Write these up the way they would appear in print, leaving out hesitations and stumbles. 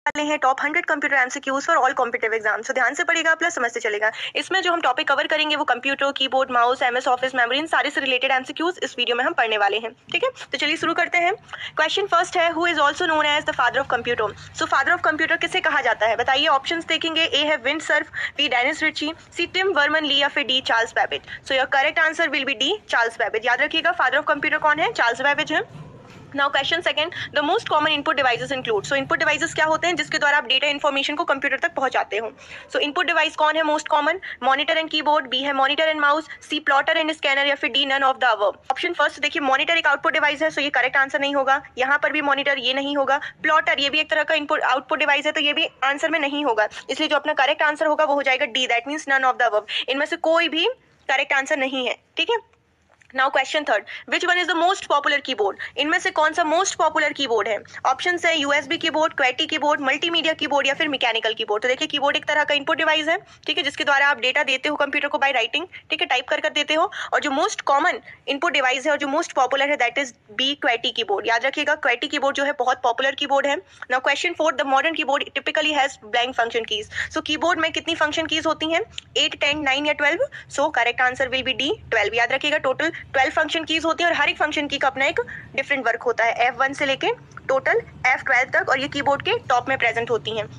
वाले हैं top 100 computer MCQs for all competitive exam. So ध्यान से पढ़ेगा प्लस समझते चलेगा। इसमें जो हम टॉपिक कवर करेंगे वो computer, keyboard, mouse, MS office, memory, इन सारे से रिलेटेड एमसीक्यूज इस वीडियो में हम पढ़ने वाले हैं। ठीक है, तो चलिए शुरू करते हैं। क्वेश्चन फर्स्ट है, who is also known as the father of computer. So father of computer किसे कहा जाता है बताइए। ऑप्शंस देखेंगे, ए है Vint Cerf, B Dennis Ritchie, C Tim वर्मन ली या फिर D Charles Babbage. So your correct answer will be D Charles Babbage. याद रखिएगा फादर ऑफ कंप्यूटर कौन है, चार्ल्स बैबेज है। Now question second, the most common input devices include. So input devices क्या होते हैं जिसके द्वारा आप डेटा इन्फॉर्मेशन को कंप्यूटर तक पहुंचाते हो। सो इनपुट डिवाइस कौन है most common, monitor and keyboard, B है monitor and mouse, C plotter and scanner या फिर D none of the above. Option first देखिए, मॉनिटर एक आउटपुट डिवाइस है, सो ये करेक्ट आंसर नहीं होगा। यहाँ पर भी मॉनिटर ये नहीं होगा। प्लॉटर ये भी एक तरह का इनपुट आउटपुट डिवाइस है, तो ये भी आंसर में नहीं होगा। इसलिए जो अपना करेक्ट आंसर होगा वो हो जाएगा D, that means none of the above. इनमें से कोई भी करेक्ट आंसर नहीं है। ठीक है, now question third, which one is the most popular keyboard. इनमें से कौन सा मोस्ट पॉपुलर कीबोर्ड है। ऑप्शन है यूएसबी कीबोर्ड, क्वेटी कीबोर्ड, मल्टीमीडिया कीबोर्ड या फिर मैकेनिकल कीबोर्ड। तो देखिए कीबोर्ड एक तरह का इनपुट डिवाइस है, ठीक है, जिसके द्वारा आप डेटा देते हो कंप्यूटर को बाय राइटिंग, ठीक है, टाइप कर देते हो। और जो मोस्ट कॉमन इनपुट डिवाइस है और जो मोस्ट पॉपुलर है that is B qwerty keyboard. याद रखिएगा क्वेटी कीबोर्ड जो है बहुत पॉपुलर कीबोर्ड है। Now question fourth, the modern keyboard typically has blank function keys. So keyboard में कितनी फंक्शन कीज होती हैं, 8, 10, 9 या 12। सो correct answer will be D 12। याद रखिएगा टोटल 12 फंक्शन कीज होती है और हर एक फंक्शन की का अपना एक डिफरेंट वर्क होता है, F1 से लेके टोटल F12 तक, और ये कीबोर्ड के टॉप में प्रेजेंट होती हैं।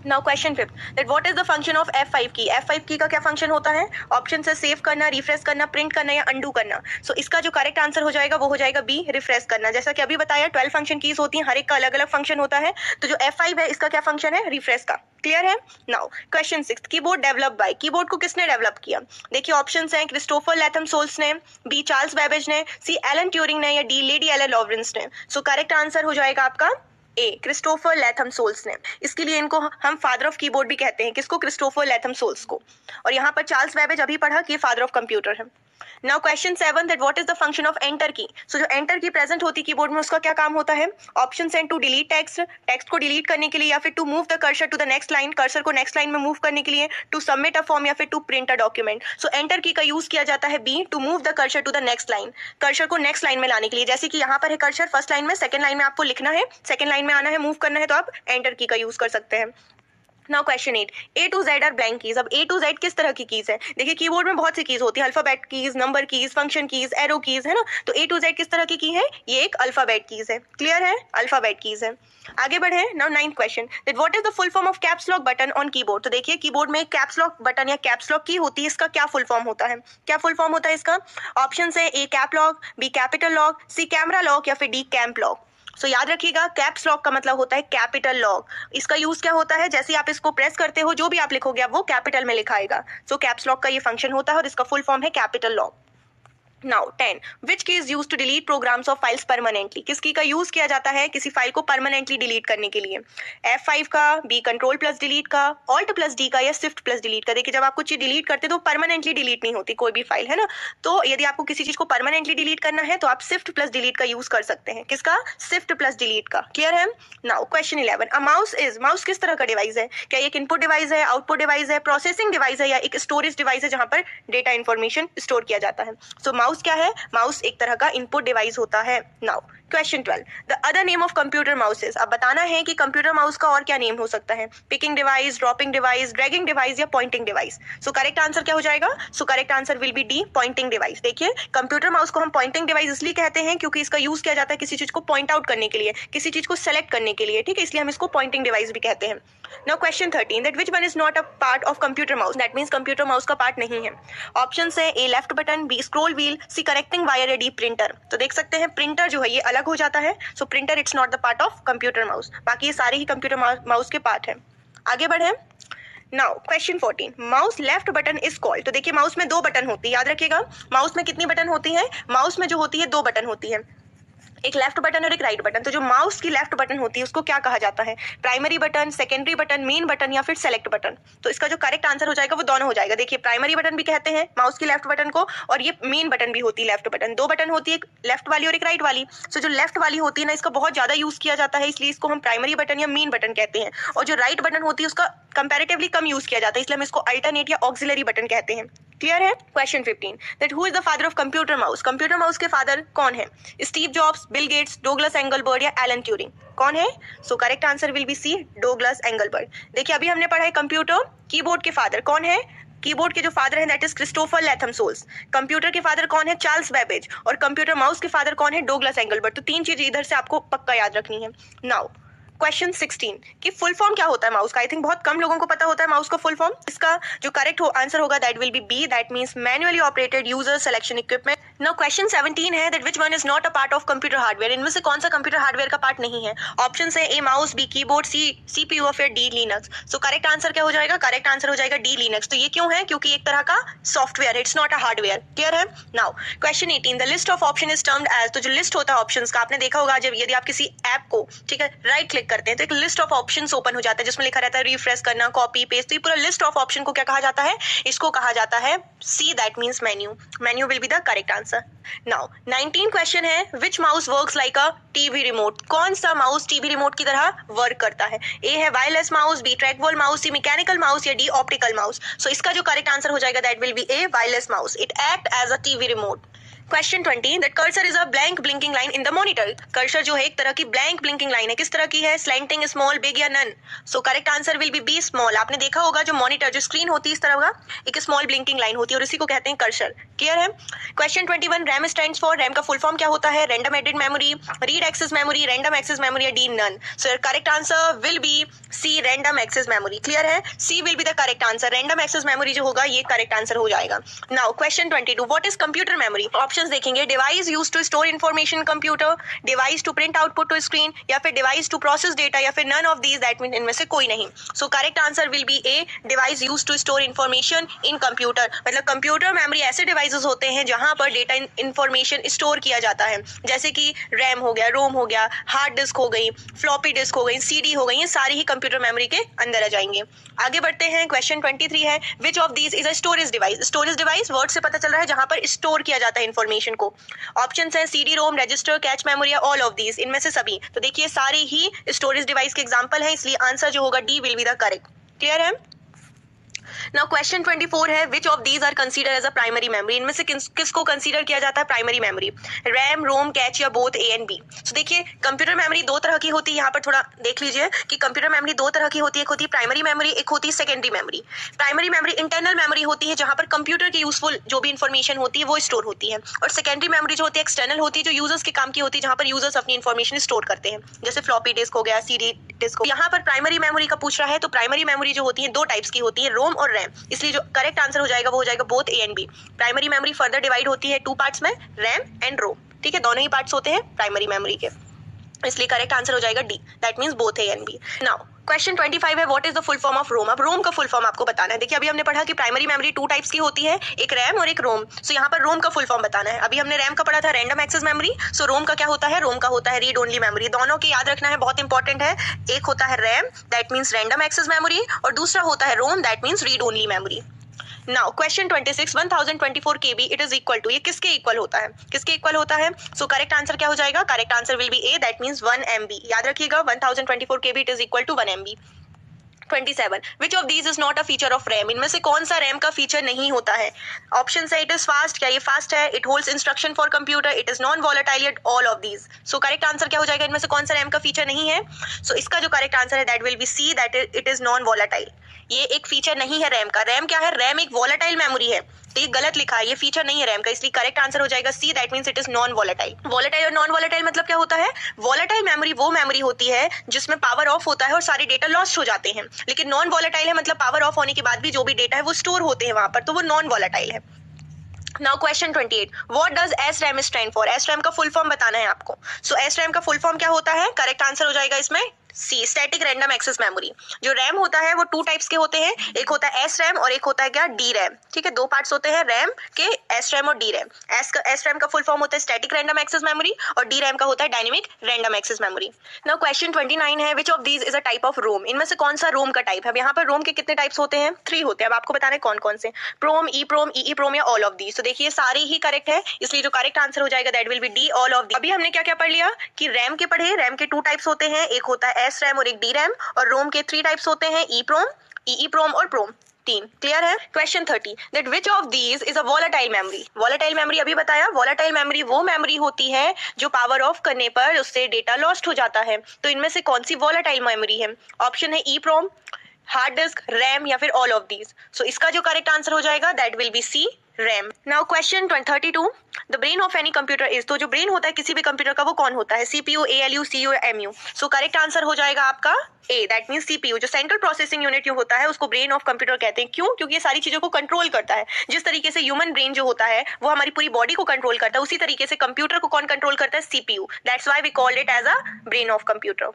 Now question fifth, that what is the function of F5 की। F5 की का क्या फंक्शन होता है। ऑप्शन है सेव करना, रिफ्रेश करना, प्रिंट करना या अंडू करना। सो इसका जो करेक्ट आंसर हो जाएगा वो हो जाएगा बी, रिफ्रेश करना। जैसा कि अभी बताया 12 फंक्शन कीज होती हैं, हर एक का अलग अलग फंक्शन होता है। तो जो F5 है इसका क्या फंक्शन है, रिफ्रेश का। क्लियर है। Now question six, keyboard develop by. Keyboard को किसने डेवलप किया। देखिए ऑप्शंस हैं, क्रिस्टोफर लैथम सोल्स ने, बी चार्ल्स बैबेज ने, सी एलन ट्यूरिंग ने या डी लेडी एलन लॉरेंस ने। सो करेक्ट आंसर हो जाएगा आपका ए, क्रिस्टोफर लैथम सोल्स ने। इसके लिए इनको हम फादर ऑफ कीबोर्ड भी कहते हैं। किसको, क्रिस्टोफर लैथम सोल्स को। और यहाँ पर चार्ल्स बैबेज अभी पढ़ा कि फादर ऑफ कंप्यूटर है। Now question 7, that what is the function of enter की। सो जो एंटर की प्रेजेंट होती है कीबोर्ड में उसका क्या काम होता है। ऑप्शन है टू डिलीट टेक्स्ट, टेक्स्ट को डिलीट करने के लिए, या फिर to move the cursor to the next line, cursor को नेक्स्ट लाइन में मूव करने के लिए, टू सबमिट अ फॉर्म या फिर to print a document. So enter key का यूज किया जाता है B, to move the cursor to the next line, cursor को नेक्स्ट लाइन में लाने के लिए। जैसे कि यहाँ पर है कर्सर फर्स्ट लाइन में, सेकंड लाइन में आपको लिखना है, सेकंड लाइन में आना है, मूव करना है, तो आप एंटर की का यूज कर सकते हैं। Now question 8, A to Z are blank keys. अब ए टू जेड किस तरह की कीज है। देखिए कीबोर्ड में बहुत सी कीज होती है, alphabet keys, number keys, function keys, arrow keys, है ना। तो ए टू जेड किस तरह की है, ये एक अल्फाबेट कीज है। क्लियर है, अल्फाबेट कीज है। आगे बढ़े। Now 9th question, that what is the full form of caps lock button on keyboard. तो देखिए कीबोर्ड में कैप्स लॉक बटन या कैप्स लॉक की होती है, इसका क्या फुल फॉर्म होता है। क्या फुल फॉर्म होता है इसका। ऑप्शन है A cap lock, B capital lock, C camera lock या फिर डी कैंप लॉक। सो याद रखिएगा कैप्स लॉक का मतलब होता है कैपिटल लॉक। इसका यूज क्या होता है, जैसे आप इसको प्रेस करते हो जो भी आप लिखोगे अब वो कैपिटल में लिखा आएगा। सो कैप्स लॉक का ये फंक्शन होता है और इसका फुल फॉर्म है capital lock. Now 10, which key is use to delete programs of files permanently. किसकी का यूज किया जाता है किसी फाइल को परमानेंटली डिलीट करने के लिए। F5 का, बी कंट्रोल प्लस डिलीट का, ऑल्ट प्लस डी का या शिफ्ट प्लस डिलीट का। देखिए जब आप कुछ चीज डिलीट करते तो परमानेंटली डिलीट नहीं होती कोई भी फाइल, है ना। तो यदि आपको किसी चीज को परमानेंटली डिलीट करना है तो आप शिफ्ट प्लस डिलीट का यूज कर सकते हैं। किसका, शिफ्ट प्लस डिलीट का। क्लियर है। Now question 11, a mouse is, mouse किस तरह का डिवाइस है। क्या एक इनपुट डिवाइस है, आउटपुट डिवाइस है, प्रोसेसिंग डिवाइस है या एक स्टोरेज डिवाइस है जहां पर डेटा इंफॉर्मेशन स्टोर किया जाता है। सो माउस क्या है, माउस एक तरह का इनपुट डिवाइस होता है। Now question 12, the other name of computer mouses. अब बताना है कि कंप्यूटर माउस का और क्या नेम हो सकता है। Picking device, dropping device, dragging device या pointing device. So correct answer क्या हो जाएगा। So correct answer will be D, pointing device. देखिए कंप्यूटर माउस को हम पॉइंटिंग डिवाइस इसलिए कहते हैं क्योंकि इसका यूज किया जाता है किसी चीज को पॉइंट आउट करने के लिए, किसी चीज को सेलेक्ट करने के लिए, ठीक है, इसलिए हम इसको पॉइंटिंग डिवाइस भी कहते हैं। Now question 13, that which one is not a part of computer mouse. That means computer mouse का पार्ट नहीं है। ऑप्शन है A left button, B scroll wheel, C correcting wire या डी प्रिंटर। तो देख सकते हैं प्रिंटर जो है ये अलग हो जाता है। सो printer it's not the part of computer mouse, बाकी ये सारे ही कंप्यूटर माउस के पार्ट है। आगे बढ़े। Now question 14, mouse left button is called. तो देखिए माउस में दो बटन होती है, याद रखिएगा माउस में कितनी बटन होती है, माउस में जो होती है दो बटन होती है, एक लेफ्ट बटन और एक राइट बटन। तो जो माउस की लेफ्ट बटन होती है उसको क्या कहा जाता है, primary button, secondary button, main button या फिर सेलेक्ट बटन। तो इसका जो करेक्ट आंसर हो जाएगा वो दोनों हो जाएगा। देखिए प्राइमरी बटन भी कहते हैं माउस की लेफ्ट बटन को, और ये मेन बटन भी होती है लेफ्ट बटन। दो बटन होती है, एक लेफ्ट वाली और एक राइट वाली। सो जो लेफ्ट वाली होती है ना इसका बहुत ज्यादा यूज किया जाता है, इसलिए इसको हम प्राइमरी बटन या मेन बटन कहते हैं। और जो राइट बटन होती है उसका कंपैरेटिवली कम यूज किया जाता है, इसलिए हम इसको अल्टरनेट या ऑक्सिलरी बटन कहते हैं। क्लियर है? Question 15 that who is the father of computer mouse? Computer mouse के फादर कौन है? Steve Jobs, Bill Gates, Douglas Engelbart या एलन ट्यूरिंग? कौन है? So correct answer will be C, Douglas Engelbart. देखिए अभी हमने पढ़ा है कंप्यूटर कीबोर्ड के फादर कौन है? कीबोर्ड के जो फादर हैं that is Christopher Latham Sholes. Computer के फादर कौन है? Charles Babbage. और कंप्यूटर माउस के फादर कौन है? Douglas Engelbart. तो तीन चीज इधर से आपको पक्का याद रखनी है। नाउ क्वेश्चन 16 कि फुल फॉर्म क्या होता है माउस का? आई थिंक बहुत कम लोगों को पता होता है माउस का फुल फॉर्म। इसका जो करेक्ट आंसर होगा that will be B, that means manually operated user selection equipment. Now question 17 है that which one is not a part of computer hardware? इनमें से कौन सा कंप्यूटर हार्डवेयर का पार्ट नहीं है? ऑप्शंस है A mouse, B keyboard, C CPU और फिर D Linux. So correct answer क्या हो जाएगा? करेक्ट आंसर हो जाएगा डी लिनक्स। तो ये क्यों है? क्योंकि एक तरह का सॉफ्टवेयर है, it's not a hardware. Clear है? Now question 18 the list of option is termed as. तो जो लिस्ट होता है ऑप्शंस का आपने देखा होगा, जब यदि आप किसी ऐप को ठीक है राइट क्लिक करते हैं तो एक लिस्ट ऑफ ऑप्शंस ओपन हो जाता है जिसमें लिखा रहता है रिफ्रेश करना, कॉपी पेस्ट। तो ये पूरा लिस्ट ऑफ ऑप्शन को क्या कहा जाता है? इसको कहा जाता है C, that means menu. Menu will be the correct answer. Now 19 question है which mouse works like a TV remote? कौन सा माउस टीवी रिमोट की तरह वर्क करता है? ए है wireless mouse, B trackball mouse, C mechanical mouse या D optical mouse? So इसका जो करेक्ट आंसर हो जाएगा that will be A, wireless mouse. It act as a TV remote. Question 20 that cursor is a blank blinking line in the monitor. Cursor जो है एक तरह की ब्लैंक ब्लिंकिंग लाइन है, किस तरह की है? स्लैंटिंग, स्मॉल, बिग या none? So correct answer will be B, small. आपने देखा होगा जो मॉनिटर जो स्क्रीन होती है इस तरह का एक स्मॉल ब्लिंकिंग लाइन होती है और इसी को कहते हैं कर्सर। क्लियर है? Question 21 RAM stands for. RAM का फुल फॉर्म क्या होता है? Random added memory, read access memory, random access memory या D none? So correct answer will be C, random access memory. Clear है? C will be the correct answer. Random access memory जो होगा ये correct answer हो जाएगा। Now question 22 what is computer memory? Options देखेंगे, device used to store information computer, device to print output to screen या फिर device to process data या फिर none of these, that mean इनमें से कोई नहीं। So correct answer will be A, device used to store information in computer. मतलब computer memory ऐसे डिवाइसेस होते हैं जहां पर डेटा इंफॉर्मेशन स्टोर किया जाता है, जैसे कि रैम हो गया, रोम हो गया, हार्ड डिस्क हो गई, फ्लॉपी डिस्क हो गई, सीडी हो गई, ये सारी ही कंप्यूटर मेमोरी के अंदर आ जाएंगे। आगे बढ़ते हैं। क्वेश्चन 23 है which of these is a storage device? Storage device word से पता चल रहा है जहां पर स्टोर किया जाता है इंफॉर्मेशन को। ऑप्शन है CD ROM, register, cache memory या ऑल ऑफ दीज, इनमें से सभी। तो देखिए सारी ही स्टोरेज डिवाइस के एग्जांपल हैं, इसलिए आंसर जो होगा D will be the correct. Clear है? नाउ क्वेश्चन 24 है which of these are consider as a primary memory? इनमें से किसको कंसीडर किया जाता है primary memory? RAM, ROM, cache या both A and B? So देखिए कंप्यूटर मेमोरी दो तरह की होती है, यहाँ पर थोड़ा देख लीजिए कि कंप्यूटर मेमोरी दो तरह की होती है, एक होती है प्राइमरी मेमोरी, एक होती है secondary memory. Primary memory internal memory होती है जहां पर कंप्यूटर की यूजफुल जो भी इंफॉर्मेशन होती है वो स्टोर होती है, और सेकेंडरी मेमोरी जो होती है एक्सटर्नल होती है, जो यूजर्स के काम की होती है, जहां पर यूजर्स अपनी इंफॉर्मेशन स्टोर करते हैं, जैसे फ्लॉपी डिस्क हो गया, सीडी डिस्क। यहाँ पर प्राइमरी मेमोरी का पूछ रहा है, तो प्राइमरी मेमोरी जो होती है दो टाइप्स की होती है, रोम और रैम, इसलिए जो करेक्ट आंसर हो जाएगा वो हो जाएगा both A and B. Primary memory further divide होती है टू पार्ट्स में, रैम एंड रोम। ठीक है, दोनों ही पार्ट्स होते हैं प्राइमरी मेमोरी के, इसलिए करेक्ट आंसर हो जाएगा D, that means both A and B. Now question 25 है what is the full form of ROM? अब रोम का फुल फॉर्म आपको बताना है। देखिए अभी हमने पढ़ा कि प्राइमरी मेमोरी टू टाइप्स की होती है, एक रैम और एक रोम। सो यहाँ पर रोम का फुल फॉर्म बताना है। अभी हमने रैम का पढ़ा था रैंडम एक्सेस मेमोरी, सो रोम का क्या होता है? रोम का होता है रीड ओनली मेमोरी। दोनों के याद रखना है, बहुत इंपॉर्टेंट है। एक होता है RAM, that means random access memory, और दूसरा होता है ROM, that means read only memory. Now question 26 1024 KB it is equal to, ये किसके इक्वल होता है? किसके इक्वल होता है? सो करेक्ट आंसर क्या हो जाएगा? Correct answer will be A, that means 1 MB। याद रखिएगा 1024 KB it is equal to 1 MB। 27 which of these is not a feature of RAM? इनमें से कौन सा रैम का फीचर नहीं होता है? ऑप्शन है इट इज फास्ट, क्या ये फास्ट है? It holds instruction for computer, it is non volatile, yet all of these. So correct answer क्या हो जाएगा? इनमें से कौन सा रैम का फीचर नहीं है? सो इसका जो करेक्ट आंसर है that will be C, that it is non volatile. ये एक फीचर नहीं है रैम का। रैम क्या है? रैम एक वॉलेटाइल मेमोरी है, तो ये गलत लिखा है, ये फीचर नहीं है रैम का, इसलिए करेक्ट आंसर हो जाएगा C, that means it is non volatile. Volatile और नॉन वॉलेटाइल मतलब क्या होता है? वॉलेटाइल मेमोरी वो मेमोरी होती है जिसमें पावर ऑफ होता है और सारे डेटा लॉस्ट हो जाते हैं, लेकिन नॉन वॉलेटाइल है मतलब पावर ऑफ होने के बाद भी जो भी डेटा है वो स्टोर होते हैं वहां पर, तो वो नॉन वॉलेटाइल है। Now question 28 what does SRAM stand for? SRAM का फुल फॉर्म बताना है आपको। सो SRAM का फुल फॉर्म क्या होता है? करेक्ट आंसर हो जाएगा इसमें सी, स्टैटिक रैंडम एक्सेस मेमोरी। जो रैम होता है वो टू टाइप्स के होते हैं, एक होता है SRAM और एक होता है क्या? DRAM। ठीक है, दो पार्ट्स होते हैं रैम के, SRAM और DRAM। SRAM का फुल फॉर्म होता है स्टैटिक रैंडम एक्सेस मेमोरी और DRAM का होता है dynamic random access memory. Now question 29 है which of these is a type of ROM? इनमें से कौन सा रोम का टाइप है? अब यहाँ पर रोम के कितने टाइप्स होते हैं? 3 होते हैं। अब आपको बताना है कौन कौन से, प्रोम, EEPROM, EEPROM या ऑल ऑफ दीज। तो देखिए सारी ही करेक्ट है, इसलिए जो करेक्ट आंसर हो जाएगा that will be D, all of these. अभी हमने क्या क्या पढ़ लिया कि रैम के पढ़े, रैम के 2 टाइप्स होते हैं, एक होता है SRAM और एक DRAM, और रोम के 3 टाइप्स होते हैं, EEPROM, EEPROM और प्रोम। 3। क्लियर है? Question 30 that which of these is a volatile memory. Volatile memory अभी बताया, वोलेटाइल मेमोरी वो मेमोरी होती है जो पावर ऑफ करने पर उससे डेटा लॉस्ट हो जाता है। तो इनमें से कौन सी वोलेटाइल मेमोरी है? ऑप्शन है EEPROM, हार्ड डिस्क, रैम या फिर ऑल ऑफ दीज। सो इसका जो करेक्ट आंसर हो जाएगा that will be C, RAM. Now question 32 the brain of any computer is. तो जो ब्रेन होता है किसी भी कंप्यूटर का वो कौन होता है? CPU, ALU, CU या MU। सो करेक्ट आंसर हो जाएगा आपका ए, दैट मीन CPU। जो सेंट्रल प्रोसेसिंग यूनिट जो होता है उसको ब्रेन ऑफ कंप्यूटर कहते हैं। क्यों? क्योंकि ये सारी चीजों को कंट्रोल करता है। जिस तरीके से ह्यूमन ब्रेन जो होता है वो हमारी पूरी बॉडी को कंट्रोल करता है, उसी तरीके से कंप्यूटर को कौन कंट्रोल करता है? CPU। That's why we called it as a brain of computer.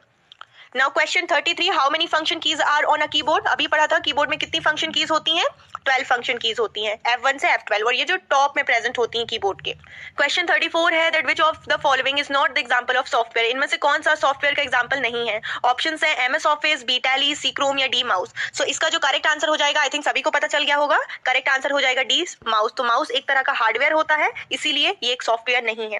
Now question 33 how many function keys are on a keyboard. अभी पढ़ा था कीबोर्ड में कितनी फंक्शन कीज होती हैं? 12 फंक्शन कीज होती हैं, F1 से F12, और ये जो टॉप में प्रेजेंट होती हैं कीबोर्ड के। क्वेश्चन 34 है that which of the following is not the example of software. इनमें से कौन सा सॉफ्टवेयर का एग्जांपल नहीं है? ऑप्शंस है MS office, B tally, C Chrome या D माउस। सो इसका जो करेक्ट आंसर हो जाएगा, आई थिंक सभी को पता चल गया होगा, करेक्ट आंसर हो जाएगा D माउस। तो माउस एक तरह का हार्डवेयर होता है, इसीलिए ये एक सॉफ्टवेयर नहीं है।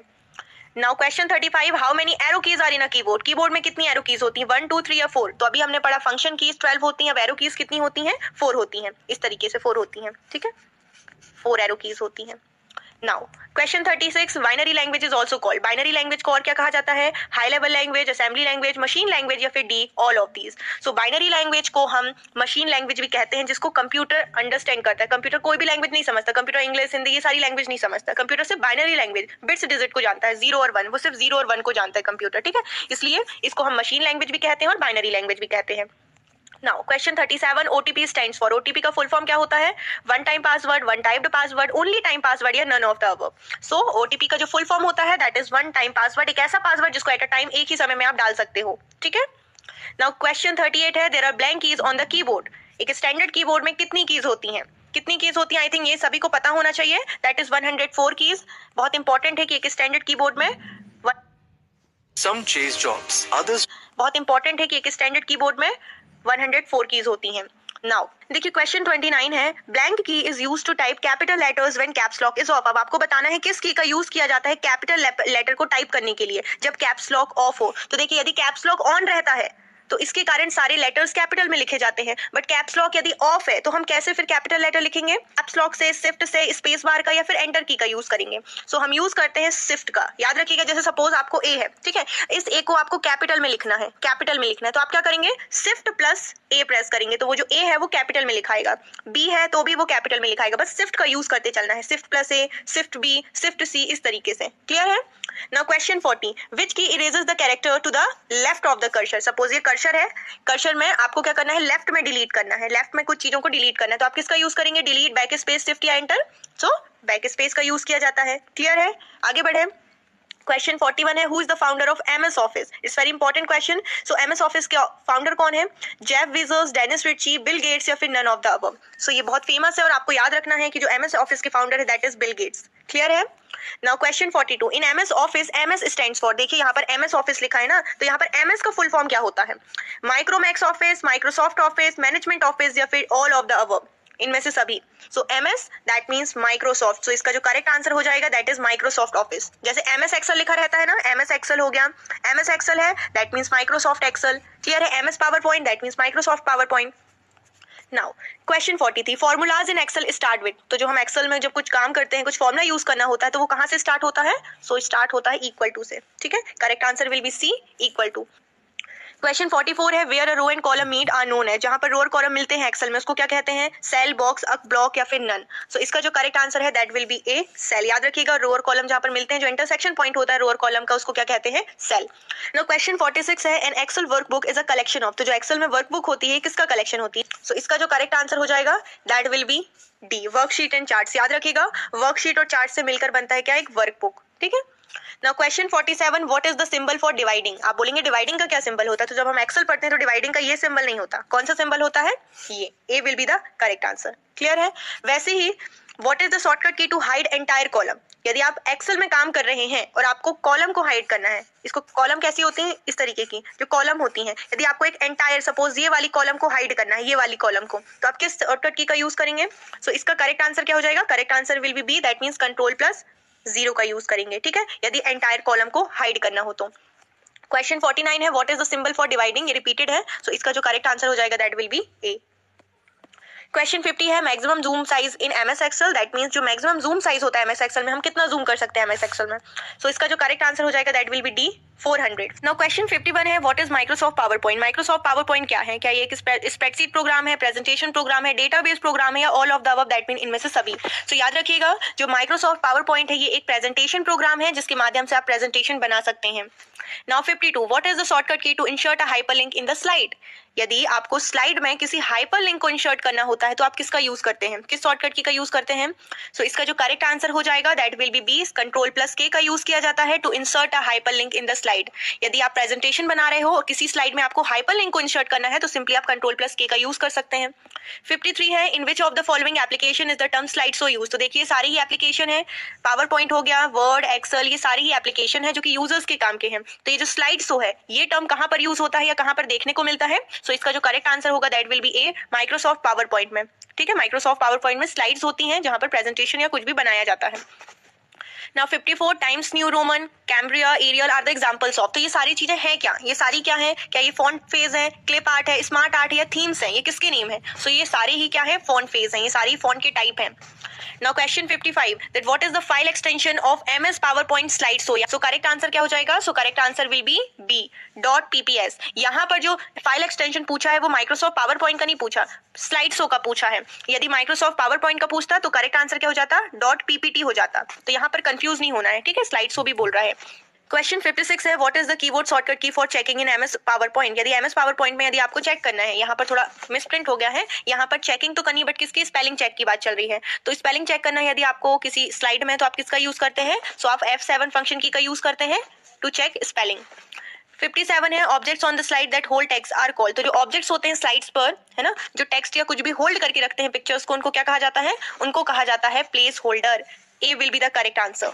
Now question 35 how many arrow keys are in a keyboard. Keyboard में कितनी एरो कीज होती हैं? 1, 2, 3 या 4। तो अभी हमने पढ़ा फंक्शन कीज 12 होती हैं, अब एरो कीज कितनी होती हैं? 4 होती हैं। इस तरीके से 4 होती हैं, ठीक है, 4 एरो कीज होती हैं। Now question 36 binary language is also called. Binary language को और क्या कहा जाता है? High level language, assembly language, machine language या फिर D all of these. So binary language को हम मशीन लैंग्वेज भी कहते हैं, जिसको कंप्यूटर अंडरस्टैंड करता है। कंप्यूटर कोई भी लैंग्वेज नहीं समझता, कंप्यूटर इंग्लिश, हिंदी ये सारी लैंग्वेज नहीं समझता। कंप्यूटर सिर्फ बाइनरी लैंग्वेज, बिट्स डिजिट को जानता है, 0 और 1, वो सिर्फ 0 और 1 को जानता है कंप्यूटर, ठीक है। इसलिए इसको हम मशीन लैंग्वेज भी कहते हैं और बाइनरी लैंग्वेज भी कहते हैं। Now question 37 OTP stands for. OTP का फुल फॉर्म क्या होता है? One time password, one typed password, only time password या none of the above. So OTP का जो फुल फॉर्म होता है that is one time password, एक ऐसा पासवर्ड जिसको एट अ टाइम एक ही समय में आप डाल सकते हो, ठीक है। नाउ क्वेश्चन 38 है there are blank keys on the keyboard. एक स्टैंडर्ड कीबोर्ड में कितनी कीज होती हैं? कितनी कीज होती हैं? आई थिंक ये सभी को पता होना चाहिए, दैट इज 104 कीज। बहुत इंपॉर्टेंट है कि एक स्टैंडर्ड कीबोर्ड में Some chase jobs, others बहुत इंपॉर्टेंट है कि एक स्टैंडर्ड कीबोर्ड में 104 कीज होती हैं। नाउ देखिए क्वेश्चन 29 है blank key is used to type capital letters when caps lock is off. अब आपको बताना है किस की का यूज किया जाता है कैपिटल लेटर को टाइप करने के लिए जब कैप्स लॉक ऑफ हो। तो देखिए यदि कैप्स लॉक ऑन रहता है तो इसके कारण सारे लेटर्स कैपिटल में लिखे जाते हैं, बट कैप्स लॉक यदि ऑफ है तो हम कैसे फिर कैपिटल लेटर लिखेंगे? कैप्स लॉक से, शिफ्ट से, स्पेस बार का या फिर एंटर की का यूज करेंगे। सो हम यूज करते हैं शिफ्ट का। याद रखिएगा, जैसे सपोज आपको ए है, ठीक है, इस ए को आपको कैपिटल में लिखना है, कैपिटल में लिखना है, तो आप क्या करेंगे? शिफ्ट प्लस ए प्रेस करेंगे, तो वो जो ए है वो कैपिटल में लिखाएगा, बी है तो भी वो कैपिटल में लिखाएगा, बस शिफ्ट का यूज करते चलना है, शिफ्ट प्लस ए, शिफ्ट बी, शिफ्ट सी, इस तरीके से। क्लियर है? Now question 40 which key erases the character to the left of the cursor. Suppose ये कर्सर है, कर्सर में आपको क्या करना है? लेफ्ट में डिलीट करना है, लेफ्ट में कुछ चीजों को डिलीट करना है, तो आप किसका यूज करेंगे? डिलीट, बैक स्पेस, शिफ्ट या एंटर। सो बैक स्पेस का यूज किया जाता है। क्लियर है? आगे बढ़े। क्वेश्चन 41 है who is the founder of MS office. It's very important question. So MS office के फाउंडर कौन है? Jeff Bezos, Dennis Ritchie, Bill Gates या फिर none of the above. So ये बहुत फेमस है और आपको याद रखना है कि जो MS ऑफिस के फाउंडर है that is Bill Gates. Clear है? Now question 42 in MS office MS stands for. देखिए यहाँ पर MS ऑफिस लिखा है ना, तो यहाँ पर MS का फुल फॉर्म क्या होता है? Micromax office, Microsoft office, management office या फिर ऑल ऑफ द अबव, इनमें से सभी। So MS that means Microsoft. So इसका जो करेक्ट आंसर हो जाएगा दैट इज माइक्रोसॉफ्ट ऑफिस। जैसे MS एक्सेल लिखा रहता है ना, MS एक्सेल हो गया, MS एक्सेल है that means Microsoft Excel. Clear है? MS PowerPoint that means Microsoft PowerPoint. Now question 43 formulas in Excel start with. तो जो हम एक्सेल में जब कुछ काम करते हैं, कुछ फॉर्मूला यूज करना होता है, तो वो कहां से स्टार्ट होता है? सो स्टार्ट होता है इक्वल टू से, ठीक है। Correct answer will be C, equal to. Question 44 है where a row and column meet are known है। जहां पर रो और कॉलम मिलते हैं एक्सेल में उसको क्या कहते हैं? सेल, बॉक्स, अक, ब्लॉक या फिर नन। सो इसका जो करेक्ट आंसर है that will be A, cell. याद रखिएगा, रो और कॉलम जहां पर मिलते हैं, जो इंटरसेक्शन पॉइंट होता है रो और कॉलम का, उसको क्या कहते हैं? सेल। नाउ क्वेश्चन 46 है an Excel workbook is a collection of. तो जो एक्सेल में वर्कबुक होती है किसका कलेक्शन होती है? सो इसका जो करेक्ट आंसर हो जाएगा that will be D, worksheet and charts. याद रखिएगा, वर्कशीट और चार्ट से मिलकर बनता है क्या? एक वर्कबुक, ठीक है। Now question 47 what is the symbol for dividing. आप बोलेंगे डिवाइडिंग का क्या सिंबल होता है? तो जब हम एक्सेल पढ़ते हैं तो डिवाइडिंग का ये सिंबल नहीं होता। कौन सा सिंबल होता है? ये। A will be the correct answer. Clear है? वैसे ही what is the shortcut key to hide entire column. यदि आप एक्सेल में काम कर रहे हैं और आपको कॉलम को हाइड करना है, इसको कॉलम कैसी होती है? इस तरीके की जो कॉलम होती हैं, यदि आपको एक एंटायर, सपोज ये वाली कॉलम को हाइड करना है, ये वाली कॉलम को, तो आप किस शॉर्टकट की का यूज करेंगे? सो इसका करेक्ट आंसर क्या हो जाएगा? Correct answer will be B, that means control plus 0 का यूज करेंगे, ठीक है, यदि एंटायर कॉलम को हाइड करना हो तो। क्वेश्चन 49 है what is the symbol for dividing. ये रिपीटेड है, सो इसका जो करेक्ट आंसर हो जाएगा that will be A. Question 50 है maximum zoom size in MS Excel, that means जो मैक्सिमम जूम साइज होता है एमएस एक्सेल में हम कितना जूम कर सकते हैं एमएस एक्सेल में। सो इसका जो करेक्ट आंसर हो जाएगा that will be D 400। Now question 51 है what is Microsoft power point. Microsoft power point क्या है, क्या ये एक स्प्रेडशीट प्रोग्राम है, प्रेजेंटेशन प्रोग्राम है, डेटाबेस प्रोग्राम है या all of the above, that mean इनमें से सभी। सो याद रखिएगा जो माइक्रोसॉफ्ट पावर पॉइंट है ये एक प्रेजेंटेशन प्रोग्राम है जिसके माध्यम से आप प्रेजेंटेशन बना सकते हैं। Now 52 what is the shortcut key to insert a hyperlink in the slide. यदि आपको स्लाइड में किसी हाइपरलिंक को इंसर्ट करना होता है तो आप किसका यूज करते हैं, किस शॉर्टकट की का यूज करते हैं। सो इसका जो करेक्ट आंसर हो जाएगा that will be B, Ctrl+K का यूज किया जाता है to insert a hyperlink in the slide. यदि आप प्रेजेंटेशन बना रहे हो और किसी स्लाइड में आपको हाइपरलिंक को इंसर्ट करना है तो सिंपली आप Ctrl+K का यूज कर सकते हैं। 53 है in which of the following application is the term slide show use. तो देखिए सारी ही एप्लीकेशन है, पावर पॉइंट हो गया, वर्ड, एक्सेल, ये सारी ही एप्लीकेशन है जो कि यूजर्स के काम के हैं। तो ये जो स्लाइड शो है ये टर्म कहां पर यूज होता है या कहां पर देखने को मिलता है। सो इसका जो करेक्ट आंसर होगा that will be A, Microsoft power point में। ठीक है, माइक्रोसॉफ्ट पावर पॉइंट में स्लाइड्स होती हैं जहां पर प्रेजेंटेशन या कुछ भी बनाया जाता है। Now 54 Times New Roman, Cambria, Arial are the examples of. तो ये सारी चीजें हैं क्या, ये सारी क्या है, क्या ये फॉन्ट फेज है, क्लिप आर्ट है, स्मार्ट आर्ट है या थीम्स है, ये किसके नेम है। सो ये सारे ही क्या है, फॉन्ट फेज है, ये सारी फॉन्ट के टाइप हैं। Now question 55 that what is the file extension of MS PowerPoint slide show। So correct answer क्या हो जाएगा, so correct answer will be B .pps। यहाँ पर जो फाइल एक्सटेंशन पूछा है वो माइक्रोसॉफ्ट पावर पॉइंट का नहीं पूछा, स्लाइड शो का पूछा है। यदि माइक्रोसॉफ्ट पावर पॉइंट का पूछता तो करेक्ट आंसर क्या हो जाता, .ppt हो जाता। तो यहाँ पर कंफ्यूज नहीं होना है, ठीक है, स्लाइड शो भी बोल रहा है। क्वेश्चन 56 है what is the keyboard shortcut key for checking in MS power point. यदि एमएस पावर पॉइंट में यदि आपको चेक करना है, यहाँ पर थोड़ा मिसप्रिंट हो गया है, यहाँ पर चेकिंग तो करनी बट किसकी, स्पेलिंग चेक की बात चल रही है। तो स्पेलिंग चेक करना है यदि आपको किसी स्लाइड में तो आप किसका यूज करते हैं, सो आप F7 फंक्शन की का यूज करते हैं टू चेक स्पेलिंग। 57 है objects on the slide that hold text are called. तो जो ऑब्जेक्ट्स होते हैं स्लाइड्स पर, है ना, जो टेक्स्ट या कुछ भी होल्ड करके रखते हैं पिक्चर्स को, उनको क्या कहा जाता है, उनको कहा जाता है place holder. A will be the correct answer.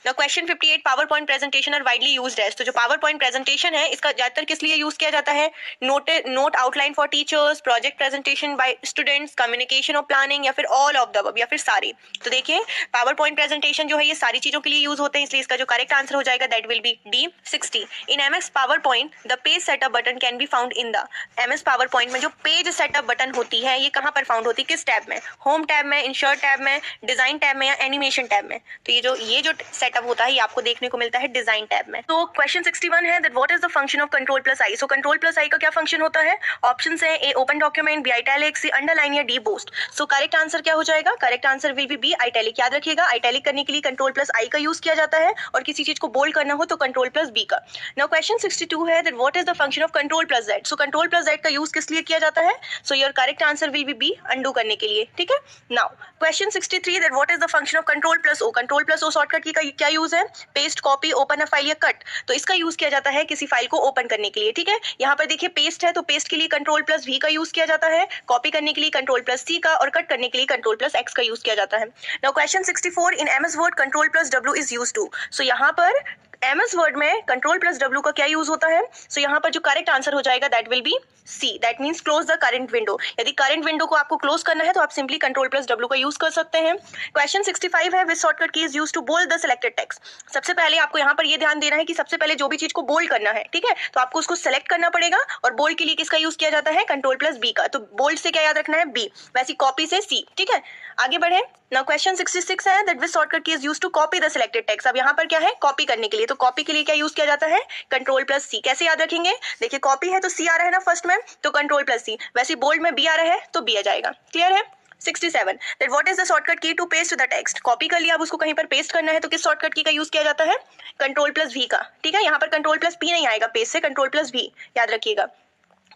Now question 58 PowerPoint presentation are widely used as। तो जो PowerPoint presentation है इसका ज्यादातर किस लिए यूज किया जाता है, note outline for teachers, project presentation by students, communication और प्लानिंग, या फिर ऑल ऑफ द अबव, या फिर सारी। तो देखिए PowerPoint प्रेजेंटेशन जो है ये सारी चीजों के लिए यूज होते हैं, इसलिए इसका जो करेक्ट आंसर हो जाएगा that will B D 60। In MS PowerPoint the page setup button can be found in the. MS PowerPoint में जो पेज सेटअप बटन होती है ये कहाँ पर फाउंड होती है, किस टैब में, होम टैब में, इंसर्ट टैब में, डिजाइन टैब में या एनिमेशन टैब में। तो ये जो सेटअप होता है ये आपको देखने को मिलता है डिजाइन टैब में। तो क्वेश्चन 61 है that what is the function of Ctrl+I। So Ctrl+I का क्या फंक्शन होता है, ऑप्शंस है A open document, B italic, C underline या D boast. So correct answer क्या हो जाएगा, correct answer will be B italic. याद रखिएगा इटैलिक करने के लिए Ctrl+I का यूज किया जाता है और किसी चीज को बोल्ड करना हो तो Ctrl+B का। नाउ क्वेश्चन 62 है that what is the function of Ctrl+Z। So Ctrl+Z का यूज किस लिए किया जाता है, so your correct answer will be B, undo करने के लिए। ठीक है, now question 63 that what is the function of Ctrl+O। Ctrl+O shortcut key का क्या यूज है, paste, copy, open a file या कट। तो इसका यूज किया जाता है किसी फाइल को ओपन करने के लिए। ठीक है, यहाँ पर देखिए पेस्ट है तो पेस्ट के लिए Ctrl+V का यूज किया जाता है, कॉपी करने के लिए Ctrl+C का और कट करने के लिए Ctrl+X का यूज किया जाता है। नाउ क्वेश्चन 64 इन MS Word Ctrl+W is used to. So यहाँ पर MS वर्ड में Ctrl+W का क्या यूज होता है, सो यहाँ पर जो करेक्ट आंसर हो जाएगा that will be C, that means close the current window. यदि करंट विंडो को आपको क्लोज करना है तो आप सिंपली Ctrl+W का यूज कर सकते हैं। क्वेश्चन 65 है which shortcut key is used to bold the selected text. सबसे पहले आपको यहाँ पर ये ध्यान देना है कि सबसे पहले जो भी चीज को बोल्ड करना है, ठीक है, तो आपको उसको सेलेक्ट करना पड़ेगा और बोल्ड के लिए किसका यूज किया जाता है, Ctrl+B का। तो बोल्ड से क्या याद रखना है, B, वैसी कॉपी से C। ठीक है, आगे बढ़े। नाउ क्वेश्चन 66 है that which shortcut key is used to copy the selected text. अब यहाँ पर क्या है, कॉपी करने के लिए, तो कॉपी के लिए क्या यूज किया जाता है, Ctrl+C। कैसे याद रखेंगे, देखिए कॉपी है तो C आ रहा है ना फर्स्ट में, तो Ctrl+C, वैसे बोल्ड में B आ रहा है तो B आ जाएगा। क्लियर है। 67 that what is the shortcut key to paste the text. Copy कर लिया, अब उसको कहीं पर पेस्ट करना है तो किस शॉर्टकट की का यूज किया जाता है, Ctrl+V का। ठीक है, यहाँ पर Ctrl+P नहीं आएगा, पेस्ट से Ctrl+V याद रखिएगा।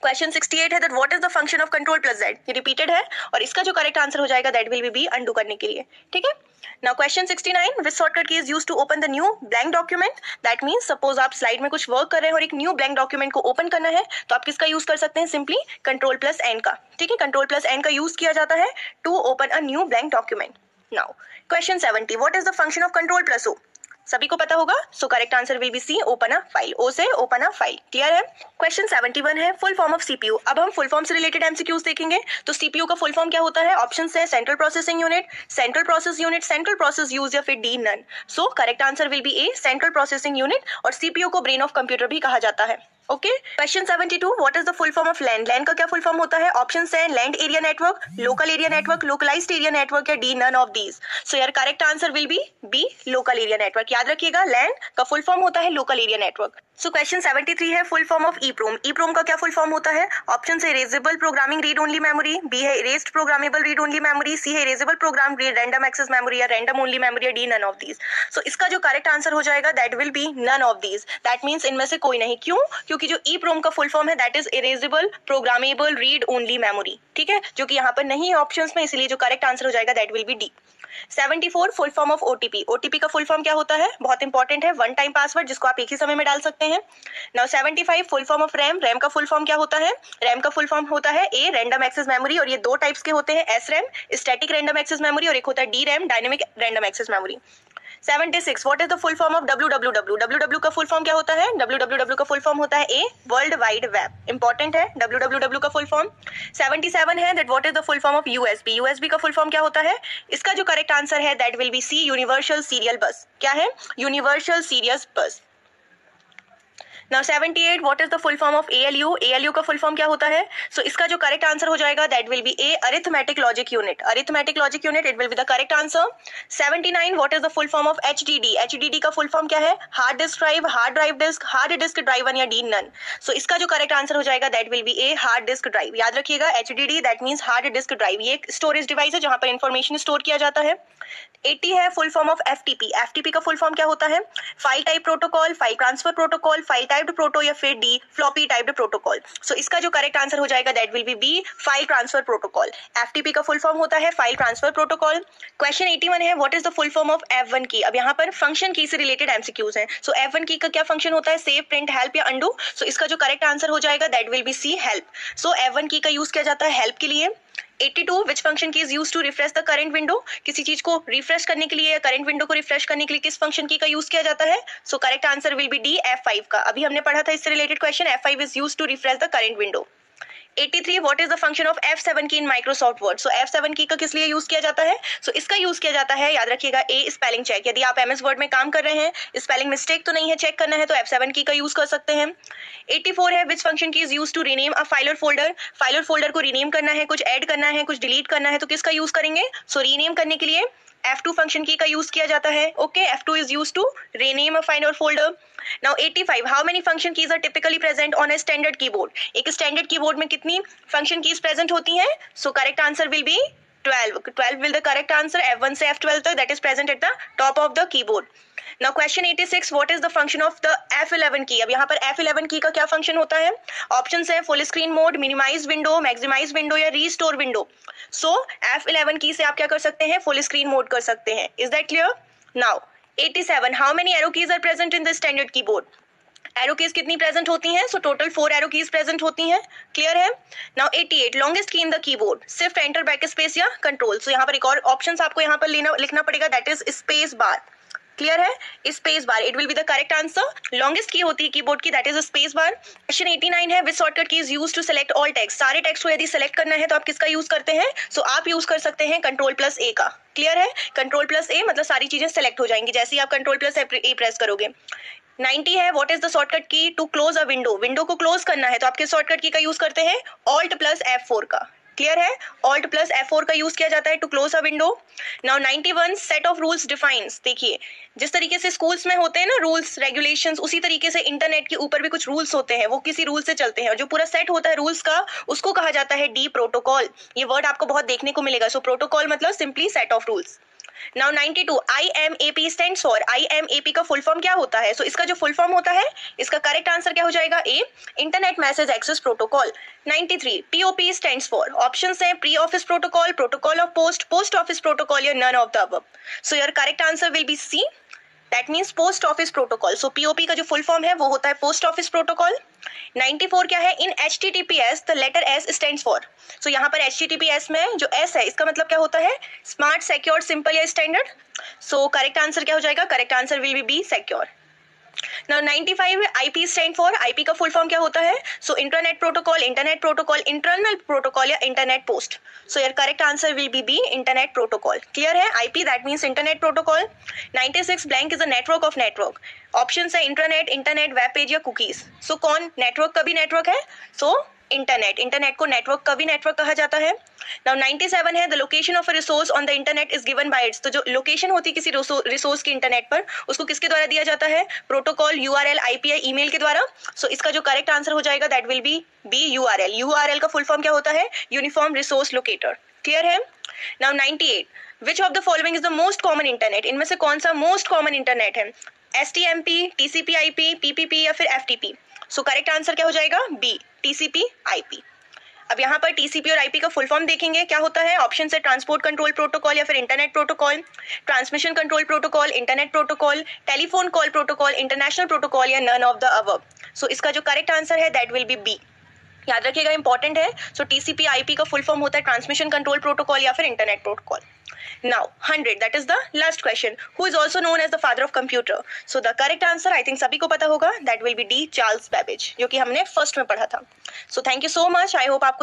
क्वेश्चन 68 है that what is the function of Ctrl+Z। ये रिपीटेड है और इसका जो करेक्ट आंसर हो जाएगा that will be B, undo करने के लिए। ठीक है, now question 69 which shortcut key is used to open the new blank document. That means suppose आप स्लाइड में कुछ वर्क कर रहे हैं और एक न्यू ब्लैंक डॉक्यूमेंट को ओपन करना है तो आप किसका यूज कर सकते हैं, सिंपली Ctrl+N का। ठीक है, Ctrl+N का यूज किया जाता है to open a new blank document. Now question 70 what is the function of Ctrl+O। सभी को पता होगा, so correct answer will be C, open a file. O से ओपन अ फाइल। क्लियर है। क्वेश्चन 71 है फुल फॉर्म ऑफ सीपीयू। अब हम full form से रिलेटेड एमसीक्यूज देखेंगे। तो सीपीयू का फुल फॉर्म क्या होता है, ऑप्शन है central processing unit, central process unit, central process use या फिर D none. So correct answer will be A, central processing unit. और सीपीयू को ब्रेन ऑफ कंप्यूटर भी कहा जाता है। Okay. Question 72, what is the full form of LAN? LAN का क्या फुल फॉर्म होता है? ऑप्शन है LAN area network, local area network, localized area network या डी नन ऑफ दीज। सो यार correct answer will be B local area network. याद रखिएगा LAN का फुल फॉर्म होता है local area network. So question 73 है full form of EPROM. EPROM का क्या फुल फॉर्म होता है? ऑप्शन है erasable programming read only memory, B है erased programmable read only memory, C है erasable program random access memory या रैंडम ओनली मेमोरी या D none of these. So इसका जो करेक्ट आंसर हो जाएगा that will be none of these. That means इनमें से कोई नहीं। क्यों? क्योंकि जो ईप्रोम का फुल फॉर्म है that is erasable programmable read only memory, ठीक है, जो कि यहाँ पर नहीं है ऑप्शंस में, इसलिए जो करेक्ट आंसर हो जाएगा that will be D. 74 full form of OTP. OTP का फुल फॉर्म क्या होता है? बहुत इंपॉर्टेंट है, वन टाइम पासवर्ड जिसको आप एक ही समय में डाल सकते हैं। Now 75 full form of RAM. RAM का फुल फॉर्म क्या होता है? रैम का फुल फॉर्म होता है ए रैंडम एक्सेस मेमोरी, और ये दो टाइप्स के होते हैं, S RAM static random access memory और एक होता है D RAM dynamic random access memory. 76 what is the full form of www? www का फुल फॉर्म क्या होता है? www का फुल फॉर्म होता है A world wide web. Important है www का फुल फॉर्म। 77 है that what is the full form of USB? USB का फुल फॉर्म क्या होता है? इसका जो करेक्ट आंसर है that will be C universal serial bus. क्या है? Universal serial bus. Now 78 what is the full form of ALU? ALU का फुल फॉर्म क्या होता है? सो इसका जो करेक्ट आंसर हो जाएगा that will be A arithmetic logic unit. Arithmetic logic unit it will be the correct answer. 79 what is the full form of HDD? HDD का full form क्या है? Hard disk drive, hard drive disk, hard disk drive या D none. So इसका जो correct answer हो जाएगा that will be A hard disk drive. याद रखिएगा HDD that means hard disk drive, ये एक स्टोरेज डिवाइस है जहां पर इंफॉर्मेशन स्टोर किया जाता है। 80 है full form of FTP। FTP का फुल फॉर्म क्या होता है? File type protocol, file transfer protocol, file typed proto या फिर D floppy typed protocol. So इसका जो करेक्ट आंसर हो जाएगा that will be B file transfer protocol. FTP का फुल फॉर्म होता है फाइल ट्रांसफर प्रोटोकॉल। क्वेश्चन 81 है what is the full form of F1 key? अब यहाँ पर फंक्शन की से रिलेटेड MCQs हैं। सो F1 की का क्या फंक्शन होता है? सेव, प्रिंट, हेल्प या अंडू। सो इसका जो करेक्ट आंसर हो जाएगा that will be C help. So F1 key का यूज किया जाता है हेल्प के लिए। 82 which function key is use to refresh the current window? किसी चीज को रिफ्रेश करने के लिए या करंट विंडो को रिफ्रेश करने के लिए किस फंक्शन की का यूज किया जाता है? So correct answer will be D F5 का। अभी हमने पढ़ा था इससे related question, F5 is use to refresh the current window. 83 what is the function of F7 key in Microsoft word? So F7 की का किस लिए यूज किया जाता है? सो इसका यूज किया जाता है, याद रखिएगा, ए स्पेलिंग चेक। यदि आप MS वर्ड में काम कर रहे हैं, स्पेलिंग मिस्टेक तो नहीं है, चेक करना है तो F7 की का यूज कर सकते हैं। 84 है which function key is use to rename a file और फोल्डर? फाइल और फोल्डर को रीनेम करना है, कुछ ऐड करना है, कुछ डिलीट करना है, तो किसका यूज करेंगे? सो रीनेम करने के लिए F2 फंक्शन की का यूज किया जाता है। Okay, F2 is use to rename a file और folder. Now 85 how many function keys are typically present on a standard keyboard? एक स्टैंडर्ड कीबोर्ड में कितनी फंक्शन कीज प्रेजेंट होती हैं? सो correct answer will B 12. 12 will the correct answer, F1 से F12 तक, that is present at the top of the keyboard. Now question 86 what is the function of the F11 की? अब यहाँ पर F11 की का क्या फंक्शन होता है? ऑप्शंस है full screen mode, minimize window, maximize window या restore window. So F11 key से आप क्या कर सकते हैं? फुल स्क्रीन मोड कर सकते हैं। Is that clear? Now 87 how many arrow keys are present in the standard keyboard? Arrow keys कितनी प्रेजेंट होती हैं? So total 4 arrow keys present होती हैं। क्लियर है? Now 88 longest key in the keyboard, सिर्फ एंटर, बैक स्पेस या control. सो यहाँ पर एक और ऑप्शंस आपको यहाँ पर लिखना पड़ेगा, that is space bar. Clear है? Space bar it will be the correct answer. Longest key होती है कीबोर्ड की, that is space bar. Question 89 है which shortcut key is used to select all text? सारे टेक्स्ट को यदि select करना है तो आप किसका यूज करते हैं? सो आप यूज कर सकते हैं Ctrl+A का। क्लियर है? Ctrl+A मतलब सारी चीजें सेलेक्ट हो जाएंगी जैसे ही आप Ctrl+A प्रेस करोगे। 90 है what is the shortcut key to close a window? Window को क्लोज करना है तो आप किस शॉर्टकट की का यूज करते हैं? Alt+F4 का। क्लियर है? Alt+F4 का यूज किया जाता है to close a window. Now 91 set of rules defines. देखिए जिस तरीके से स्कूल्स में होते हैं ना रूल्स रेगुलेशंस, उसी तरीके से इंटरनेट के ऊपर भी कुछ रूल्स होते हैं, वो किसी रूल से चलते हैं, और जो पूरा सेट होता है रूल्स का उसको कहा जाता है डी प्रोटोकॉल। ये वर्ड आपको बहुत देखने को मिलेगा। सो प्रोटोकॉल मतलब simply set of rules. Now 92 IMAP stands for, IMAP का फुल फॉर्म क्या होता है? सो इसका जो फुल फॉर्म होता है इसका करेक्ट आंसर क्या हो जाएगा? A internet message access protocol. 93 POP stands for, options हैं pre office protocol, protocol of post, post office protocol या none of the above. So your correct answer will be C, that means post office protocol. So POP का जो full form है वो होता है post office protocol. 94 क्या है? In HTTPS the letter S stands for. So यहाँ पर HTTPS में जो S है इसका मतलब क्या होता है? स्मार्ट, सिक्योर, सिंपल या स्टैंडर्ड। सो करेक्ट आंसर क्या हो जाएगा? Correct answer will be secure. Now 95 IP stand for, IP का फुल फॉर्म क्या होता है? So internet protocol, internal protocol या internet post. So your correct answer will be internet protocol. Clear है? IP that means internet protocol. 96 blank is a network of network. Option है internet, web page या cookies. सो कौन network का भी network है? So internet को network का भी नेटवर्क कहा जाता है. नाउ 97 है the location of a resource on the internet is given by it's. तो जो लोकेशन होती है किसी रिसोर्स की इंटरनेट पर, उसको किसके द्वारा दिया जाता है? प्रोटोकॉल, यूआरएल, आईपी या ईमेल के द्वारा. सो इसका जो करेक्ट आंसर हो जाएगा that will B URL. URL का फुल फॉर्म क्या होता है? Uniform resource locator. क्लियर है? Now 98 which of the following is the most common internet. इनमें से कौन सा मोस्ट कॉमन इंटरनेट है? एसटीएमपी, टीसीपी/आईपी, पीपीपी या फिर एफटीपी. सो करेक्ट आंसर क्या हो जाएगा? B, TCP IP. अब यहाँ पर टीसीपी और आईपी का फुल फॉर्म देखेंगे क्या होता है. ऑप्शन है ट्रांसपोर्ट कंट्रोल प्रोटोकॉल या फिर internet protocol, transmission control protocol, internet protocol, telephone call protocol, international protocol या नन ऑफ द अबव. सो इसका जो करेक्ट आंसर है दैट विल बी बी. याद रखिएगा, इंपॉर्टेंट है. सो टीसीपी आईपी का फुल फॉर्म होता है ट्रांसमिशन कंट्रोल प्रोटोकॉल या फिर internet protocol. Now 100 that is the last question. Who is also known as the father of computer? So the correct answer I think सभी को पता होगा that will be D, Charles Babbage, जो कि हमने first में पढ़ा था. So thank you so much. I hope आपको